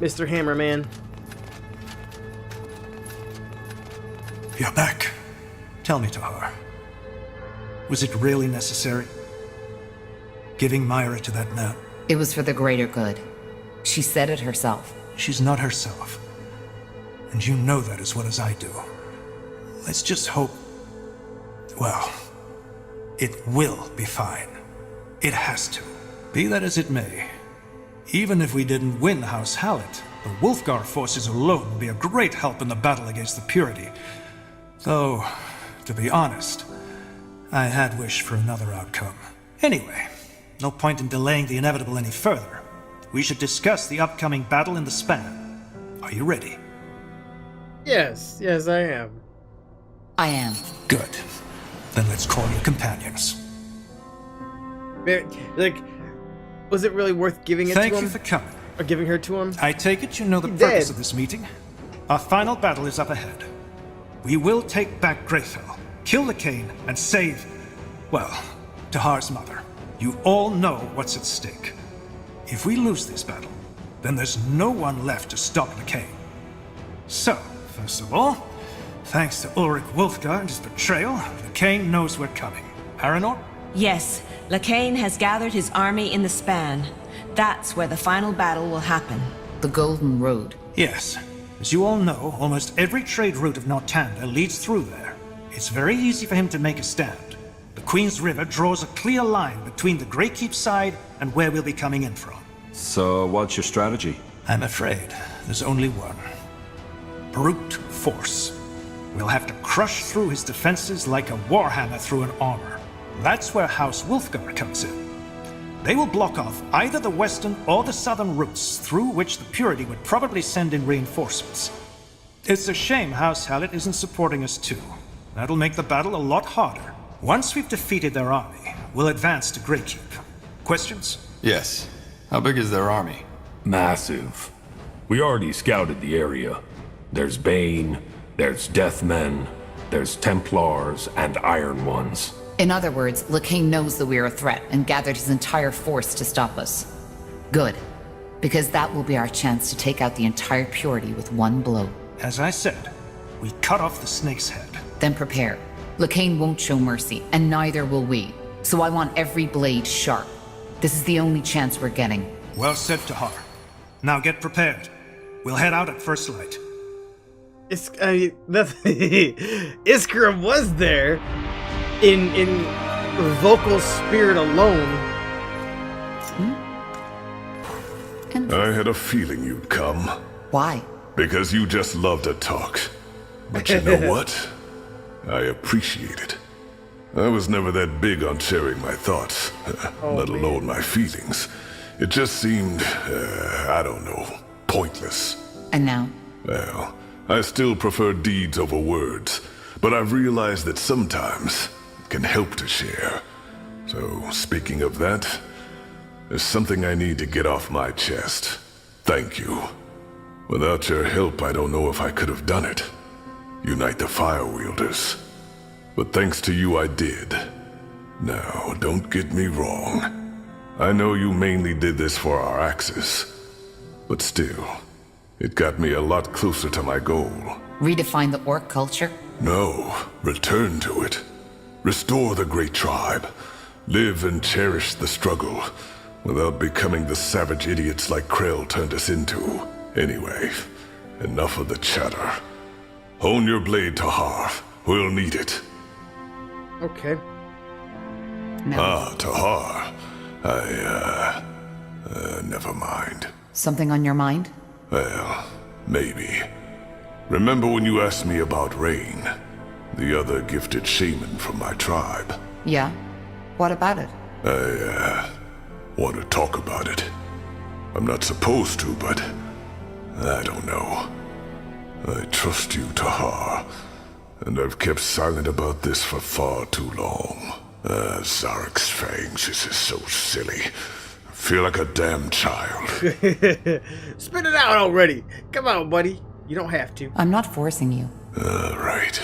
Mr. Hammerman. You're back. Tell me, Tahar. Was it really necessary? Giving Myra to that man? It was for the greater good. She said it herself. She's not herself. And you know that as well as I do. Let's just hope... Well, it will be fine. It has to. Be that as it may. Even if we didn't win House Hallett, the Wolfgar forces alone would be a great help in the battle against the Purity. Though, to be honest, I had wished for another outcome. Anyway, no point in delaying the inevitable any further. We should discuss the upcoming battle in the span. Are you ready? Yes, I am. I am. Good. Then let's call your companions. Like, was it really worth giving it Thank to him? you for coming. Or giving her to him? I take it you know the He purpose did. of this meeting. Our final battle is up ahead. We will take back Greyfell, kill Lacane, and save, well, Tahar's mother. You all know what's at stake. If we lose this battle, then there's no one left to stop Lacane. So, first of all, thanks to Ulrich Wolfgar and his betrayal, Lacane knows we're coming. Paranor? Yes, Lacane has gathered his army in the span. That's where the final battle will happen. The Golden Road. Yes. As you all know, almost every trade route of Nortanda leads through there. It's very easy for him to make a stand. The Queen's River draws a clear line between the Greykeep side and where we'll be coming in from. So, what's your strategy? I'm afraid there's only one. Brute force. We'll have to crush through his defenses like a warhammer through an armor. That's where House Wolfgar comes in. They will block off either the western or the southern routes through which the Purity would probably send in reinforcements. It's a shame House Hallett isn't supporting us too. That'll make the battle a lot harder. Once we've defeated their army, we'll advance to Greykeep. Questions? Yes. How big is their army? Massive. We already scouted the area. There's Bane, there's Deathmen, there's Templars, and Iron Ones. In other words, Lacane knows that we are a threat and gathered his entire force to stop us. Good. Because that will be our chance to take out the entire Purity with one blow. As I said, we cut off the snake's head. Then prepare. Lacane won't show mercy, and neither will we. So I want every blade sharp. This is the only chance we're getting. Well said, Tahar. Now get prepared. We'll head out at first light. Iskra was there in vocal spirit alone. I had a feeling you'd come. Why? Because you just love to talk. But you know what? I appreciate it. I was never that big on sharing my thoughts, let alone my feelings. It just seemed, I don't know, pointless. And now? Well, I still prefer deeds over words, but I've realized that sometimes it can help to share. So, speaking of that, there's something I need to get off my chest. Thank you. Without your help, I don't know if I could have done it. Unite the Fire Wielders. But thanks to you, I did. Now, don't get me wrong. I know you mainly did this for our axis. But still, it got me a lot closer to my goal. Redefine the orc culture? No, return to it. Restore the great tribe. Live and cherish the struggle, without becoming the savage idiots like Krell turned us into. Anyway, enough of the chatter. Hone your blade, Tahar. We'll need it. Okay. No. Ah, Tahar. Never mind. Something on your mind? Well, maybe. Remember when you asked me about Rain? The other gifted shaman from my tribe? Yeah. What about it? I want to talk about it. I'm not supposed to, but I don't know. I trust you, Tahar, and I've kept silent about this for far too long. Zarek's fangs, this is so silly. I feel like a damn child. Spit it out already. Come on, buddy. You don't have to. I'm not forcing you. Right.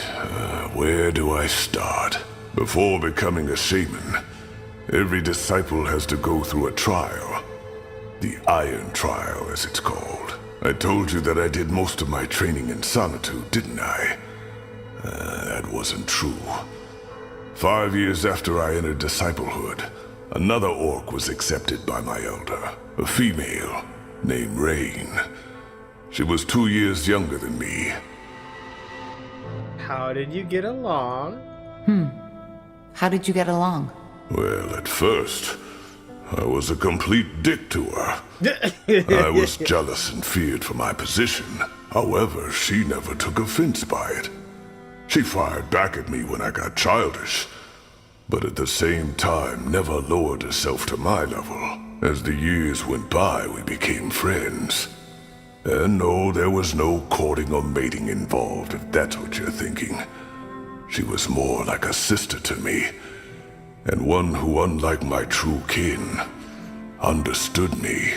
Where do I start? Before becoming a shaman, every disciple has to go through a trial. The Iron Trial, as it's called. I told you that I did most of my training in solitude, didn't I? That wasn't true. 5 years after I entered disciplehood, another orc was accepted by my elder, a female named Rain. She was 2 years younger than me. How did you get along? How did you get along? Well, at first, I was a complete dick to her. I was jealous and feared for my position. However, she never took offense by it. She fired back at me when I got childish, but at the same time never lowered herself to my level. As the years went by, we became friends. And no, there was no courting or mating involved, if that's what you're thinking. She was more like a sister to me, and one who, unlike my true kin, understood me.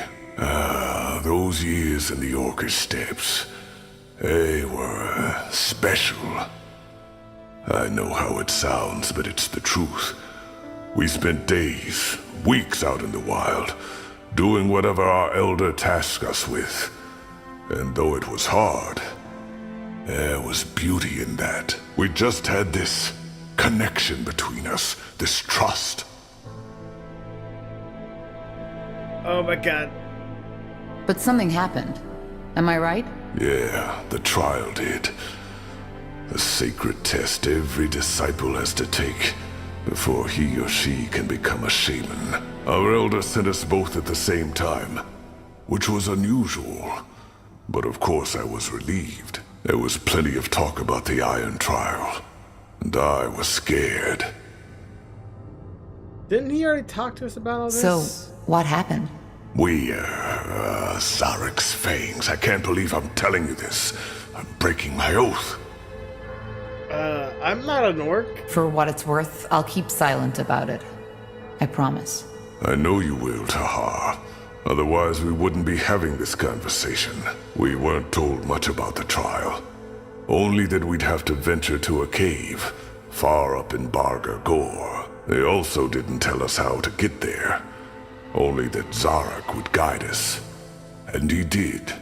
Those years in the Orcish steppes, they were special. I know how it sounds, but it's the truth. We spent days, weeks out in the wild, doing whatever our elder tasked us with. And though it was hard, there was beauty in that. We just had this connection between us, this trust. Oh my god. But something happened. Am I right? Yeah, the trial did. A sacred test every disciple has to take before he or she can become a shaman. Our elder sent us both at the same time, which was unusual. But of course I was relieved. There was plenty of talk about the Iron Trial, and I was scared. Didn't he already talk to us about all this? So, what happened? Zarek's fangs. I can't believe I'm telling you this. I'm breaking my oath. I'm not an orc. For what it's worth, I'll keep silent about it. I promise. I know you will, Tahar. Otherwise, we wouldn't be having this conversation. We weren't told much about the trial. Only that we'd have to venture to a cave, far up in Barga Gore. They also didn't tell us how to get there. Only that Zarek would guide us. And he did.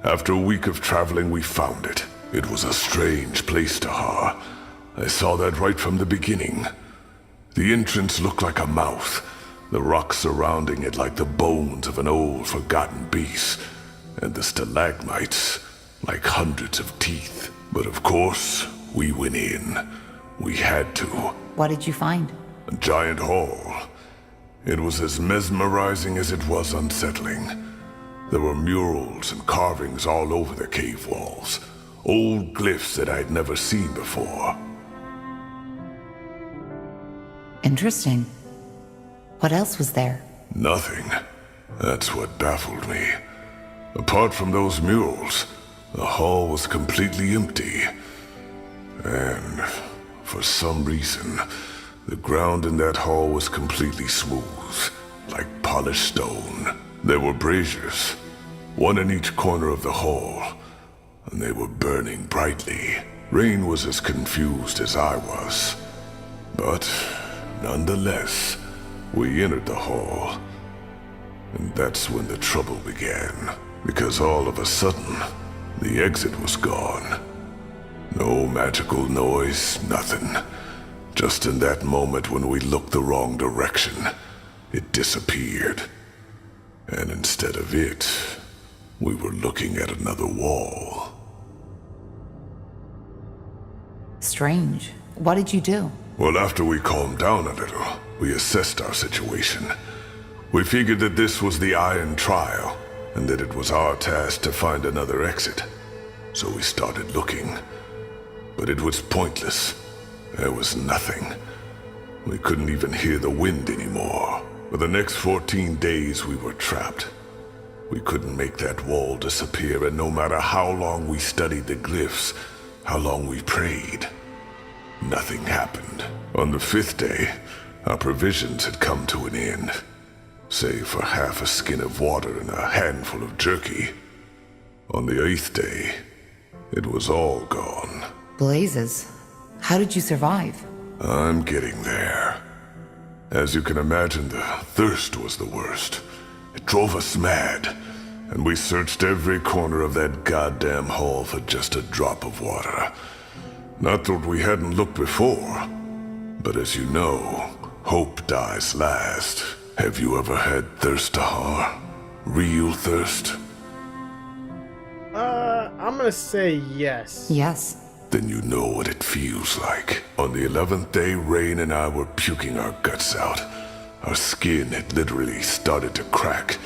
After a week of traveling, we found it. It was a strange place, Tahar. I saw that right from the beginning. The entrance looked like a mouth, the rocks surrounding it like the bones of an old, forgotten beast, and the stalagmites like hundreds of teeth. But of course, we went in. We had to. What did you find? A giant hall. It was as mesmerizing as it was unsettling. There were murals and carvings all over the cave walls. Old glyphs that I'd never seen before. Interesting. What else was there? Nothing. That's what baffled me. Apart from those murals, the hall was completely empty. And for some reason, the ground in that hall was completely smooth, like polished stone. There were braziers, one in each corner of the hall, and they were burning brightly. Rain was as confused as I was. But nonetheless, we entered the hall. And that's when the trouble began. Because all of a sudden, the exit was gone. No magical noise, nothing. Just in that moment when we looked the wrong direction, it disappeared. And instead of it, we were looking at another wall. Strange. What did you do? Well, after we calmed down a little, we assessed our situation. We figured that this was the Iron Trial, and that it was our task to find another exit. So we started looking. But it was pointless. There was nothing. We couldn't even hear the wind anymore. For the next 14 days, we were trapped. We couldn't make that wall disappear, and no matter how long we studied the glyphs, how long we prayed, nothing happened. On the 5th day, our provisions had come to an end, save for half a skin of water and a handful of jerky. On the 8th day, it was all gone. Blazes. How did you survive? I'm getting there. As you can imagine, the thirst was the worst. It drove us mad, and we searched every corner of that goddamn hall for just a drop of water. Not that we hadn't looked before, but as you know, hope dies last. Have you ever had thirst, Tahar? Real thirst? I'm gonna say yes. Yes. Then you know what it feels like. On the 11th day, Rain and I were puking our guts out. Our skin had literally started to crack,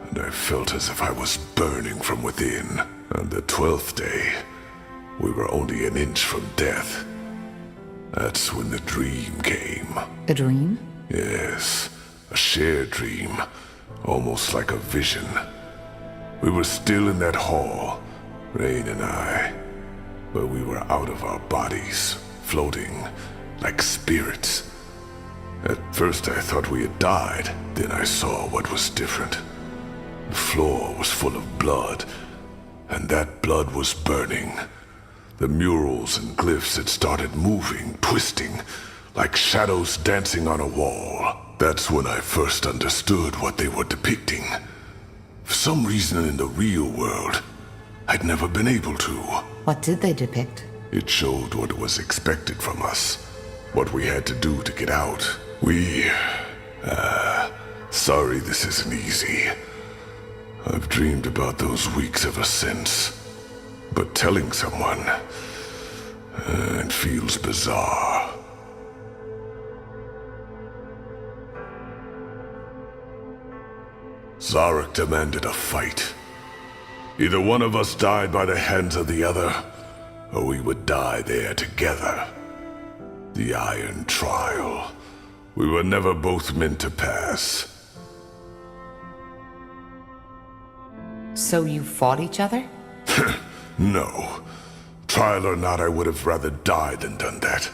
and I felt as if I was burning from within. On the 12th day, we were only an inch from death. That's when the dream came. A dream? Yes, a shared dream, almost like a vision. We were still in that hall, Rain and I, but we were out of our bodies, floating like spirits. At first I thought we had died, then I saw what was different. The floor was full of blood, and that blood was burning. The murals and glyphs had started moving, twisting, like shadows dancing on a wall. That's when I first understood what they were depicting. For some reason in the real world, I'd never been able to. What did they depict? It showed what was expected from us, what we had to do to get out. Sorry this isn't easy. I've dreamed about those weeks ever since. But telling someone, it feels bizarre. Zarek demanded a fight. Either one of us died by the hands of the other, or we would die there together. The Iron Trial. We were never both meant to pass. So you fought each other? No. Trial or not, I would have rather died than done that.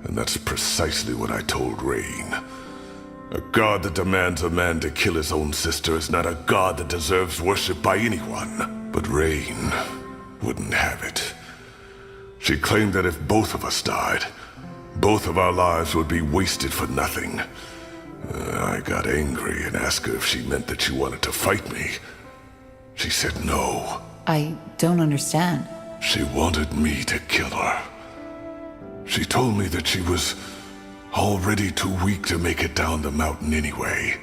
And that's precisely what I told Rain. A god that demands a man to kill his own sister is not a god that deserves worship by anyone. But Rain wouldn't have it. She claimed that if both of us died, both of our lives would be wasted for nothing. I got angry and asked her if she meant that she wanted to fight me. She said no. I don't understand. She wanted me to kill her. She told me that she was already too weak to make it down the mountain anyway,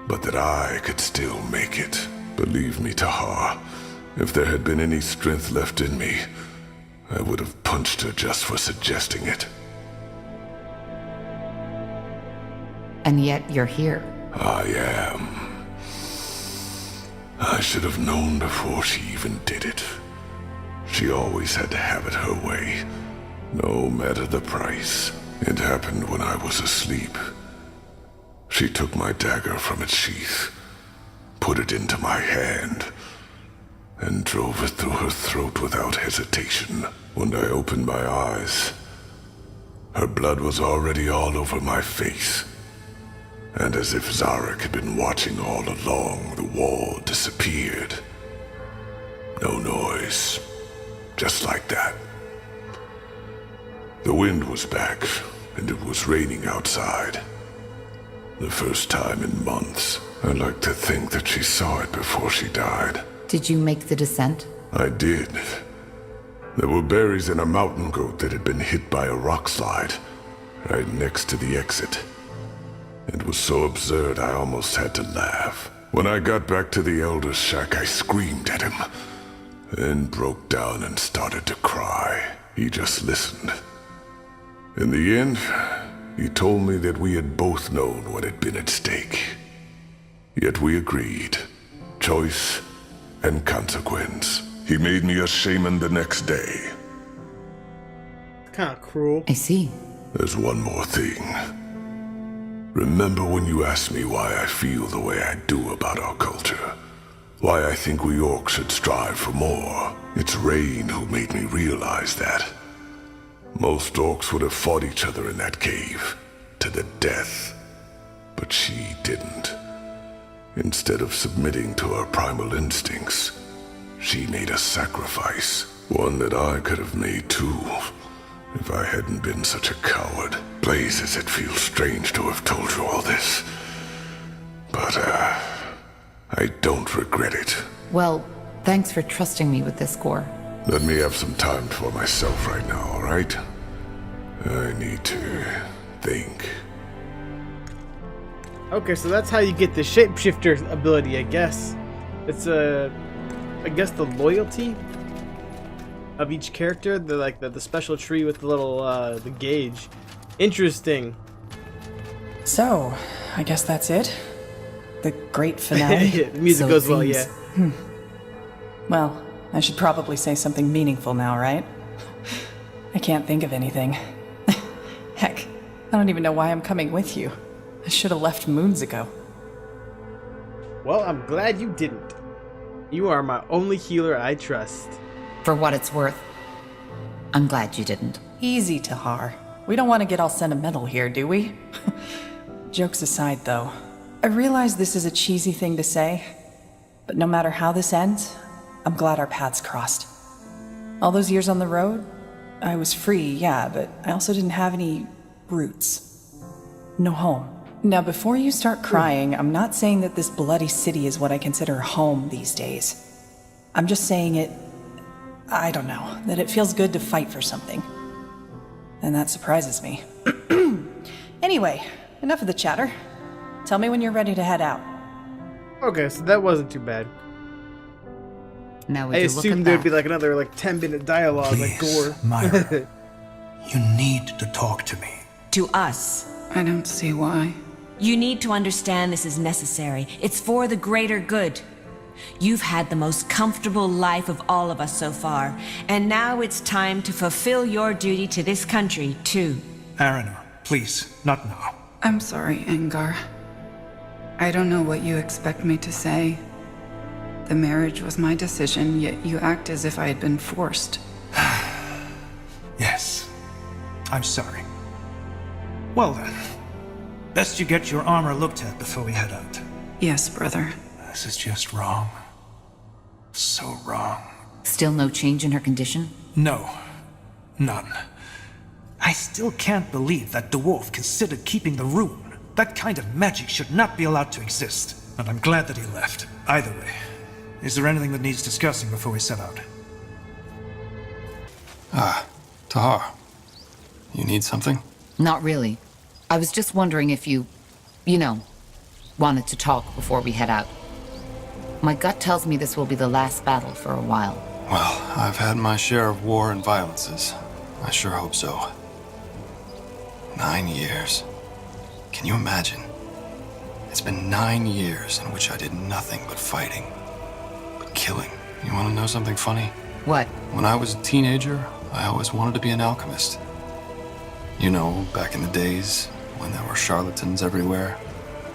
but that I could still make it. Believe me, Tahar, if there had been any strength left in me, I would have punched her just for suggesting it. And yet you're here. I am. I should have known before she even did it. She always had to have it her way, no matter the price. It happened when I was asleep. She took my dagger from its sheath, put it into my hand, and drove it through her throat without hesitation. When I opened my eyes, her blood was already all over my face. And as if Zarek had been watching all along, the wall disappeared. No noise, just like that. The wind was back, and it was raining outside. The first time in months. I like to think that she saw it before she died. Did you make the descent? I did. There were berries in a mountain goat that had been hit by a rock slide, right next to the exit. It was so absurd I almost had to laugh. When I got back to the Elder's shack, I screamed at him, then broke down and started to cry. He just listened. In the end, he told me that we had both known what had been at stake. Yet we agreed. Choice and consequence. He made me a shaman the next day. Kind of cruel. I see. There's one more thing. Remember when you asked me why I feel the way I do about our culture? Why I think we orcs should strive for more? It's Rain who made me realize that. Most orcs would have fought each other in that cave, to the death. But she didn't. Instead of submitting to her primal instincts, she made a sacrifice. One that I could have made too, if I hadn't been such a coward. Blazes, it feels strange to have told you all this. But, I don't regret it. Well, thanks for trusting me with this, Gore. Let me have some time for myself right now, alright? I need to think. Okay, so that's how you get the shapeshifter ability, I guess. It's I guess the loyalty of each character, the special tree with the little the gauge. Interesting. So, I guess that's it? The great finale? The music So goes well, things- yeah. Well, I should probably say something meaningful now, right? I can't think of anything. Heck, I don't even know why I'm coming with you. I should have left moons ago. Well, I'm glad you didn't. You are my only healer I trust. For what it's worth, I'm glad you didn't. Easy, Tahar. We don't want to get all sentimental here, do we? Jokes aside, though, I realize this is a cheesy thing to say, but no matter how this ends, I'm glad our paths crossed. All those years on the road, I was free, yeah, but I also didn't have any roots. No home. Now, before you start crying, I'm not saying that this bloody city is what I consider home these days. I'm just saying I don't know, that it feels good to fight for something. And that surprises me. Anyway, enough of the chatter. Tell me when you're ready to head out. Okay, so that wasn't too bad. Now would I you look assumed at there'd that? be like another 10-minute dialogue like Please, Gore. Myra. You need to talk to me. To us. I don't see why. You need to understand this is necessary. It's for the greater good. You've had the most comfortable life of all of us so far, and now it's time to fulfill your duty to this country, too. Arana, please, not now. I'm sorry, Angar. I don't know what you expect me to say. The marriage was my decision, yet you act as if I had been forced. Yes, I'm sorry. Well then, best you get your armor looked at before we head out. Yes, brother. This is just wrong. So wrong. Still no change in her condition? No, none. I still can't believe that dwarf considered keeping the rune. That kind of magic should not be allowed to exist. And I'm glad that he left. Either way, is there anything that needs discussing before we set out? Tahar. You need something? Not really. I was just wondering if you know, wanted to talk before we head out. My gut tells me this will be the last battle for a while. Well, I've had my share of war and violences. I sure hope so. 9 years. Can you imagine? It's been 9 years in which I did nothing but fighting. But killing. You want to know something funny? What? When I was a teenager, I always wanted to be an alchemist. You know, back in the days when there were charlatans everywhere.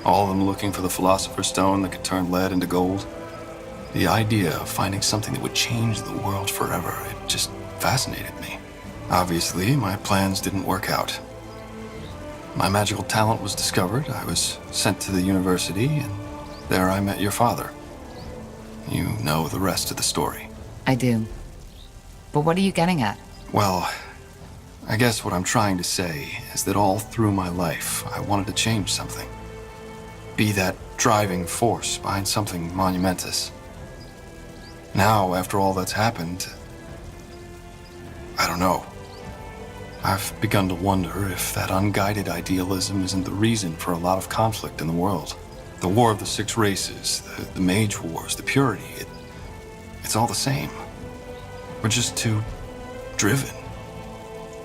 All of them looking for the Philosopher's Stone that could turn lead into gold. The idea of finding something that would change the world forever, it just fascinated me. Obviously, my plans didn't work out. My magical talent was discovered, I was sent to the university, and there I met your father. You know the rest of the story. I do. But what are you getting at? Well, I guess what I'm trying to say is that all through my life, I wanted to change something. Be that driving force behind something monumentous. Now, after all that's happened, I don't know. I've begun to wonder if that unguided idealism isn't the reason for a lot of conflict in the world. The War of the Six Races, the Mage Wars, the Purity, it's all the same. We're just too driven,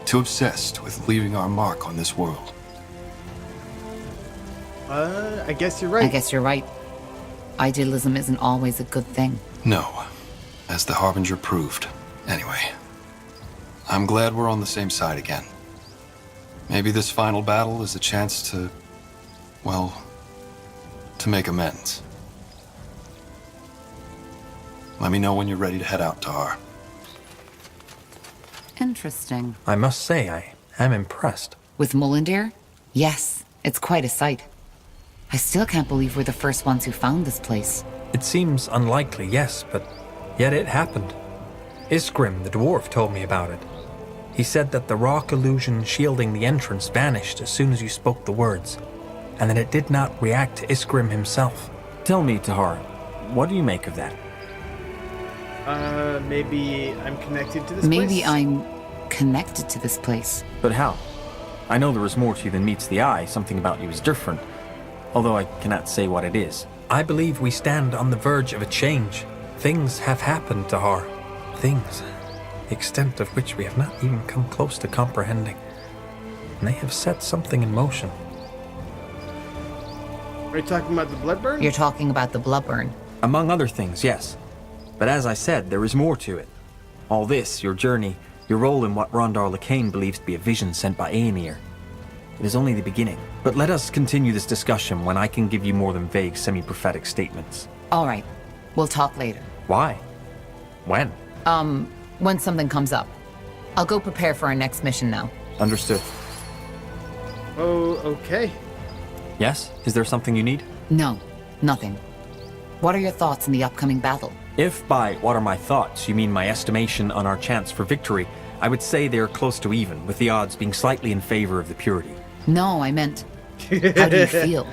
too obsessed with leaving our mark on this world. I guess you're right. I guess you're right. Idealism isn't always a good thing. No, as the Harbinger proved. Anyway, I'm glad we're on the same side again. Maybe this final battle is a chance to, well, to make amends. Let me know when you're ready to head out, Tahar. Interesting. I must say, I am impressed. With Mullendeer? Yes, it's quite a sight. I still can't believe we're the first ones who found this place. It seems unlikely, yes, but yet it happened. Iskrim, the dwarf, told me about it. He said that the rock illusion shielding the entrance vanished as soon as you spoke the words, and that it did not react to Iskrim himself. Tell me, Tahar, what do you make of that? Maybe I'm connected to this Maybe place? I'm connected to this place. But how? I know there is more to you than meets the eye. Something about you is different, although I cannot say what it is. I believe we stand on the verge of a change. Things have happened to her. Things, the extent of which we have not even come close to comprehending. And they have set something in motion. Are you talking about the Bloodburn? You're talking about the Bloodburn. Among other things, yes. But as I said, there is more to it. All this, your journey, your role in what Rondar Lacane believes to be a vision sent by Aenir. It is only the beginning. But let us continue this discussion when I can give you more than vague, semi-prophetic statements. All right. We'll talk later. Why? When? When something comes up. I'll go prepare for our next mission now. Understood. Oh, okay. Yes? Is there something you need? No, nothing. What are your thoughts in the upcoming battle? If by what are my thoughts you mean my estimation on our chance for victory, I would say they are close to even, with the odds being slightly in favor of the purity. No, I meant, how do you feel?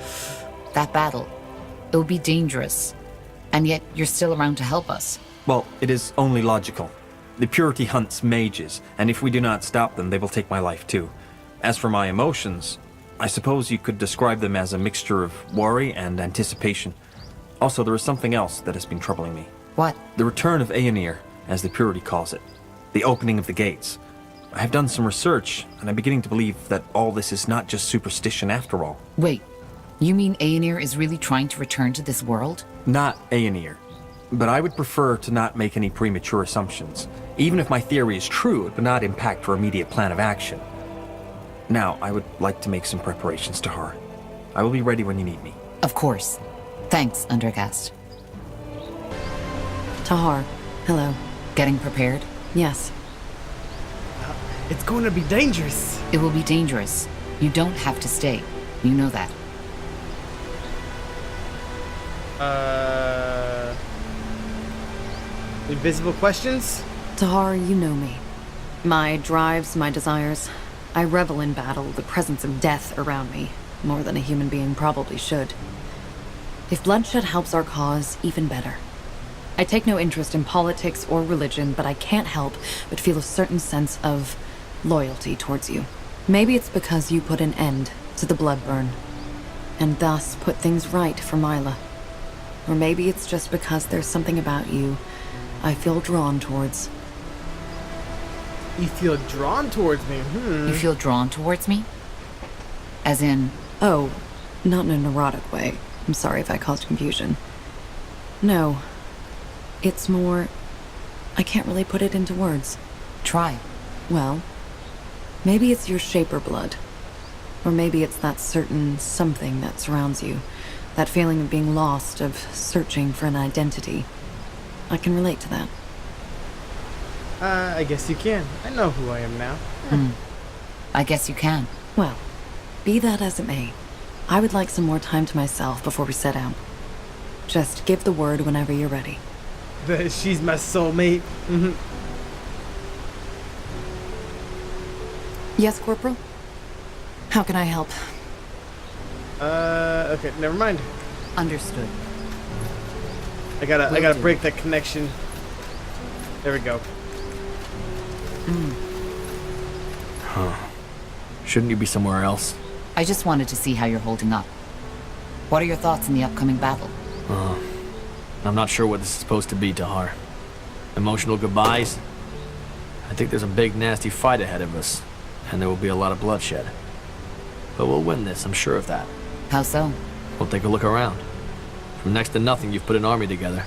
That battle, it would be dangerous. And yet, you're still around to help us. Well, it is only logical. The purity hunts mages, and if we do not stop them, they will take my life too. As for my emotions, I suppose you could describe them as a mixture of worry and anticipation. Also, there is something else that has been troubling me. What? The return of Aenir, as the purity calls it. The opening of the gates. I have done some research, and I'm beginning to believe that all this is not just superstition after all. Wait, you mean Aenir is really trying to return to this world? Not Aenir. But I would prefer to not make any premature assumptions. Even if my theory is true, it would not impact our immediate plan of action. Now, I would like to make some preparations to her. I will be ready when you need me. Of course. Thanks, Undercast. Tahar, hello. Getting prepared? Yes. It's going to be dangerous. It will be dangerous. You don't have to stay. You know that. Invisible questions? Tahar, you know me. My drives, my desires. I revel in battle, the presence of death around me, more than a human being probably should. If bloodshed helps our cause, even better. I take no interest in politics or religion, but I can't help but feel a certain sense of loyalty towards you. Maybe it's because you put an end to the Bloodburn, and thus put things right for Mila. Or maybe it's just because there's something about you I feel drawn towards. You feel drawn towards me? You feel drawn towards me? As in... Oh, not in a neurotic way. I'm sorry if I caused confusion. No. It's more... I can't really put it into words. Try. Well, maybe it's your Shaper blood. Or maybe it's that certain something that surrounds you. That feeling of being lost, of searching for an identity. I can relate to that. I guess you can. I know who I am now. I guess you can. Well, be that as it may, I would like some more time to myself before we set out. Just give the word whenever you're ready. She's my soulmate. Yes, Corporal? How can I help? Okay, never mind. Understood. I gotta break that connection. There we go. Shouldn't you be somewhere else? I just wanted to see how you're holding up. What are your thoughts in the upcoming battle? I'm not sure what this is supposed to be, Tahar. Emotional goodbyes? I think there's a big, nasty fight ahead of us, and there will be a lot of bloodshed. But we'll win this, I'm sure of that. How so? We'll take a look around. From next to nothing, you've put an army together.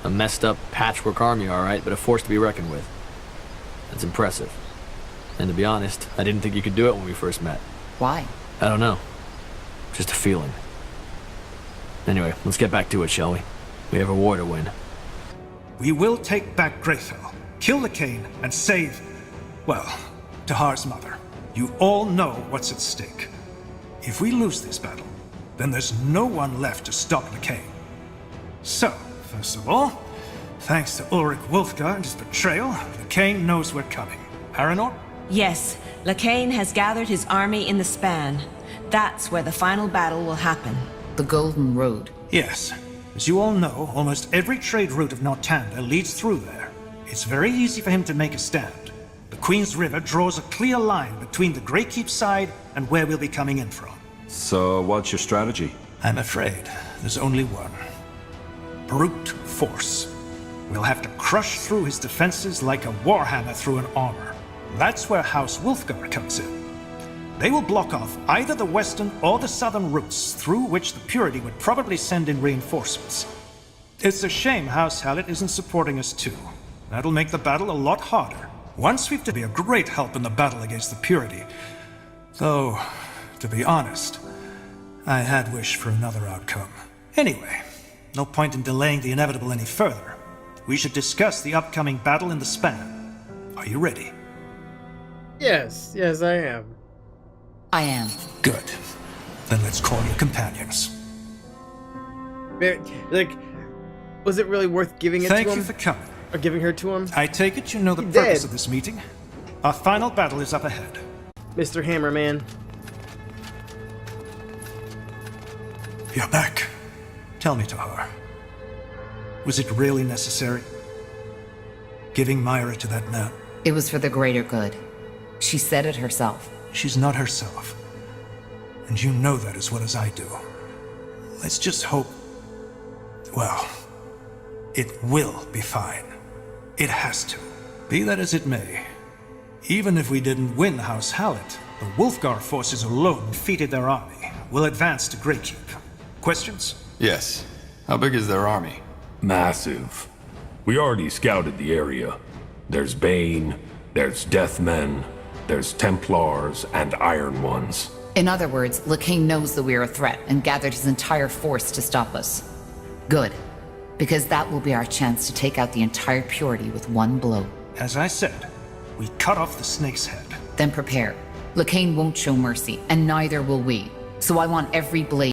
A messed up patchwork army, alright, but a force to be reckoned with. That's impressive. And to be honest, I didn't think you could do it when we first met. Why? I don't know. Just a feeling. Anyway, let's get back to it, shall we? We have a war to win. We will take back Greyfell, kill Lacane, and save, well, Tahar's mother. You all know what's at stake. If we lose this battle, then there's no one left to stop Lacane. So, first of all, thanks to Ulrich Wolfgar and his betrayal, Lacane knows we're coming. Paranor? Yes, Lacane has gathered his army in the span. That's where the final battle will happen. The Golden Road. Yes. As you all know, almost every trade route of Nortanda leads through there. It's very easy for him to make a stand. The Queen's River draws a clear line between the Greykeep side and where we'll be coming in from. So, what's your strategy? I'm afraid there's only one. Brute force. We'll have to crush through his defenses like a warhammer through an armor. That's where House Wolfgar comes in. They will block off either the western or the southern routes through which the Purity would probably send in reinforcements. It's a shame House Hallett isn't supporting us too. That'll make the battle a lot harder. Once we've to be a great help in the battle against the Purity. Though, to be honest, I had wished for another outcome. Anyway, no point in delaying the inevitable any further. We should discuss the upcoming battle in the span. Are you ready? Yes, I am. I am. Good. Then let's call your companions. Like, was it really worth giving it Thank to him? you for coming. Or giving her to him? I take it you know the He purpose did. of this meeting. Our final battle is up ahead. Mr. Hammerman. You're back. Tell me, Tahar. Was it really necessary? Giving Myra to that man? It was for the greater good. She said it herself. She's not herself. And you know that as well as I do. Let's just hope... Well, it will be fine. It has to. Be that as it may. Even if we didn't win House Hallett, the Wolfgar forces alone defeated their army. We'll advance to Greykeep. Questions? Yes. How big is their army? Massive. We already scouted the area. There's Bane, there's Deathmen, there's Templars, and Iron Ones. In other words, LeCain knows that we are a threat and gathered his entire force to stop us. Good. Because that will be our chance to take out the entire Purity with one blow. As I said, we cut off the snake's head. Then prepare. LeCain won't show mercy, and neither will we. So I want every blade